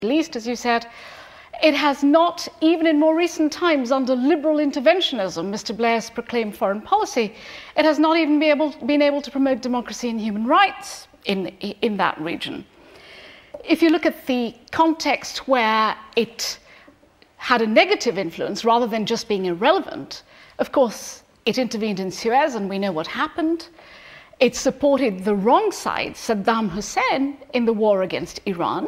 Middle East, as you said. It has not, even in more recent times, under liberal interventionism, Mr. Blair's proclaimed foreign policy, it has not even been able to promote democracy and human rights in that region. If you look at the context where it had a negative influence rather than just being irrelevant, of course, it intervened in Suez, and we know what happened. It supported the wrong side, Saddam Hussein, in the war against Iran.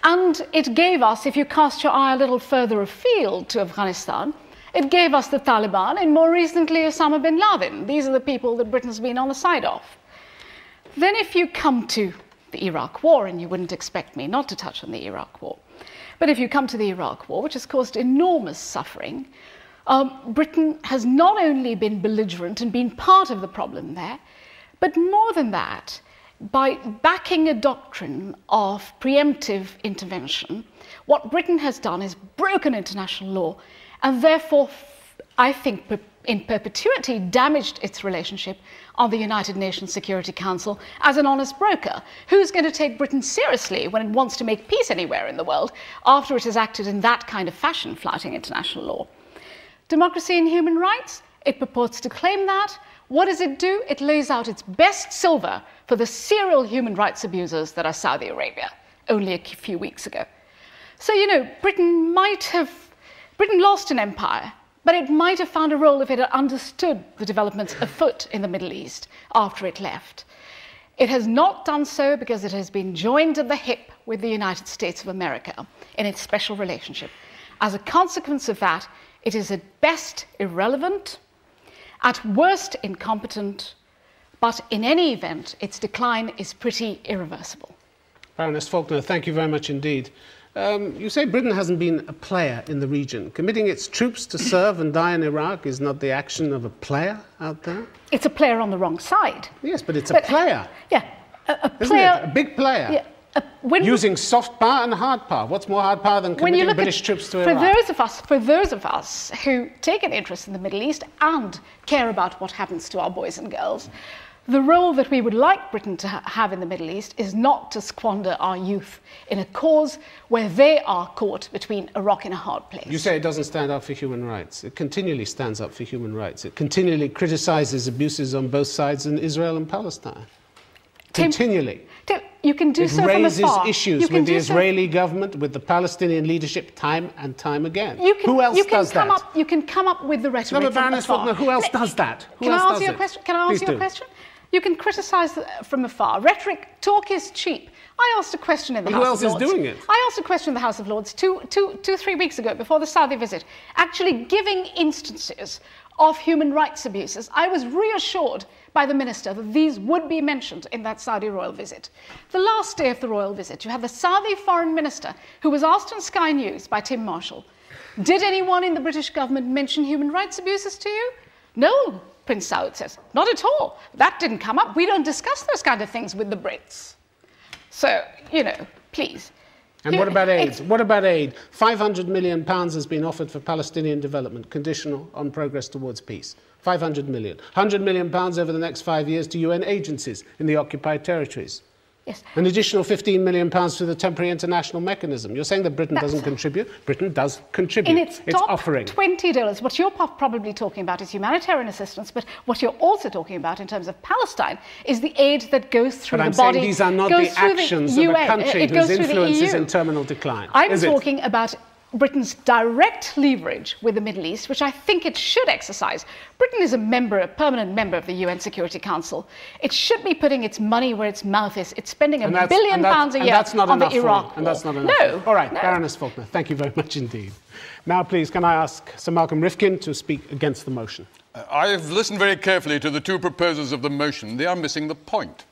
And it gave us, if you cast your eye a little further afield to Afghanistan, it gave us the Taliban and more recently Osama bin Laden. These are the people that Britain's been on the side of. Then if you come to the Iraq War, and you wouldn't expect me not to touch on the Iraq War, but if you come to the Iraq War, which has caused enormous suffering, Britain has not only been belligerent and been part of the problem there, but more than that, by backing a doctrine of preemptive intervention, what Britain has done is broken international law and therefore, I think, in perpetuity damaged its relationship on the United Nations Security Council as an honest broker. Who's going to take Britain seriously when it wants to make peace anywhere in the world after it has acted in that kind of fashion, flouting international law? Democracy and human rights, it purports to claim that. What does it do? It lays out its best silver for the serial human rights abusers that are Saudi Arabia, only a few weeks ago. So, you know, Britain lost an empire, but it might have found a role if it had understood the developments afoot in the Middle East after it left. It has not done so because it has been joined at the hip with the United States of America in its special relationship. As a consequence of that, it is at best irrelevant, at worst incompetent, but in any event, its decline is pretty irreversible. Baroness Falkner, thank you very much indeed. You say Britain hasn't been a player in the region. Committing its troops to serve and die in Iraq is not the action of a player out there? It's a player on the wrong side. Yes, but it's a player. Yeah, a player. Isn't it? A big player. Yeah. Using soft power and hard power. What's more hard power than committing British troops to Iraq? For those of us who take an interest in the Middle East and care about what happens to our boys and girls, the role that we would like Britain to have in the Middle East is not to squander our youth in a cause where they are caught between a rock and a hard place. You say it doesn't stand up for human rights. It continually stands up for human rights. It continually criticizes abuses on both sides in Israel and Palestine. Continually. You can do so from afar. It raises issues with the Israeli government, with the Palestinian leadership, time and time again. Who else does that? You can come up with the rhetoric from Baroness afar. Falkner, who else does that? Can I answer your question? Can I answer your question? You can criticise from afar. Rhetoric, talk is cheap. I asked a question in the House of Lords. Who else is doing it? I asked a question in the House of Lords 3 weeks ago, before the Saudi visit, actually giving instances of human rights abuses. I was reassured by the minister that these would be mentioned in that Saudi royal visit. The last day of the royal visit, you had the Saudi foreign minister who was asked on Sky News by Tim Marshall, did anyone in the British government mention human rights abuses to you? No, Prince Saud says, not at all. That didn't come up. We don't discuss those kind of things with the Brits. So, you know, please. And what about aid? What about aid? £500 million has been offered for Palestinian development, conditional on progress towards peace. 500 million. £100 million over the next 5 years to UN agencies in the occupied territories. Yes. An additional £15 million to the temporary international mechanism. You're saying that Britain doesn't contribute? Britain does contribute. In its top offering. $20, what you're probably talking about is humanitarian assistance, but what you're also talking about in terms of Palestine is the aid that goes through the body. But I'm saying these are not the actions of a country whose influence is in terminal decline. I'm talking about Britain's direct leverage with the Middle East, which I think it should exercise. Britain is a permanent member of the UN Security Council. It should be putting its money where its mouth is. It's spending £1 billion a year on the Iraq war. And that's not enough. No. All right, no. Baroness Falkner, thank you very much indeed. Now, please, can I ask Sir Malcolm Rifkind to speak against the motion? I have listened very carefully to the two proposers of the motion. They are missing the point.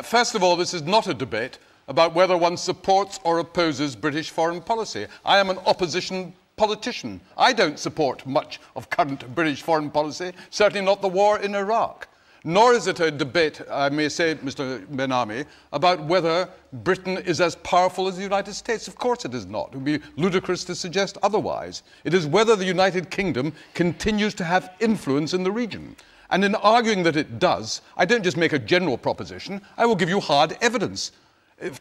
First of all, this is not a debate about whether one supports or opposes British foreign policy. I am an opposition politician. I don't support much of current British foreign policy, certainly not the war in Iraq. Nor is it a debate, I may say, Mr. Ben-Ami, about whether Britain is as powerful as the United States. Of course it is not. It would be ludicrous to suggest otherwise. It is whether the United Kingdom continues to have influence in the region. And in arguing that it does, I don't just make a general proposition, I will give you hard evidence.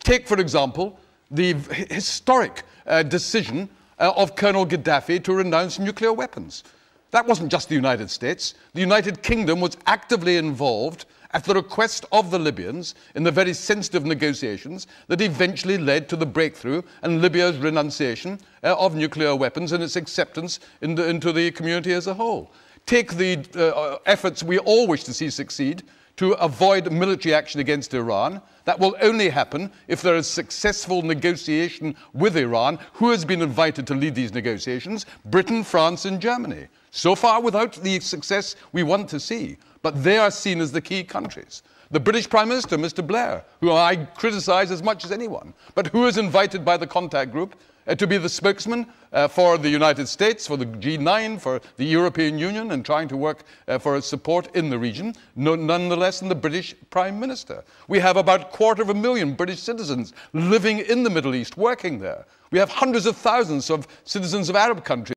Take, for example, the historic decision of Colonel Gaddafi to renounce nuclear weapons. That wasn't just the United States. The United Kingdom was actively involved at the request of the Libyans in the very sensitive negotiations that eventually led to the breakthrough and Libya's renunciation of nuclear weapons and its acceptance into the community as a whole. Take the efforts we all wish to see succeed to avoid military action against Iran. That will only happen if there is successful negotiation with Iran. Who has been invited to lead these negotiations? Britain, France, and Germany. So far without the success we want to see, but they are seen as the key countries. The British Prime Minister, Mr. Blair, who I criticise as much as anyone, but who is invited by the contact group to be the spokesman for the United States, for the G9, for the European Union, and trying to work for support in the region, nonetheless than the British Prime Minister. We have about 250,000 British citizens living in the Middle East, working there. We have hundreds of thousands of citizens of Arab countries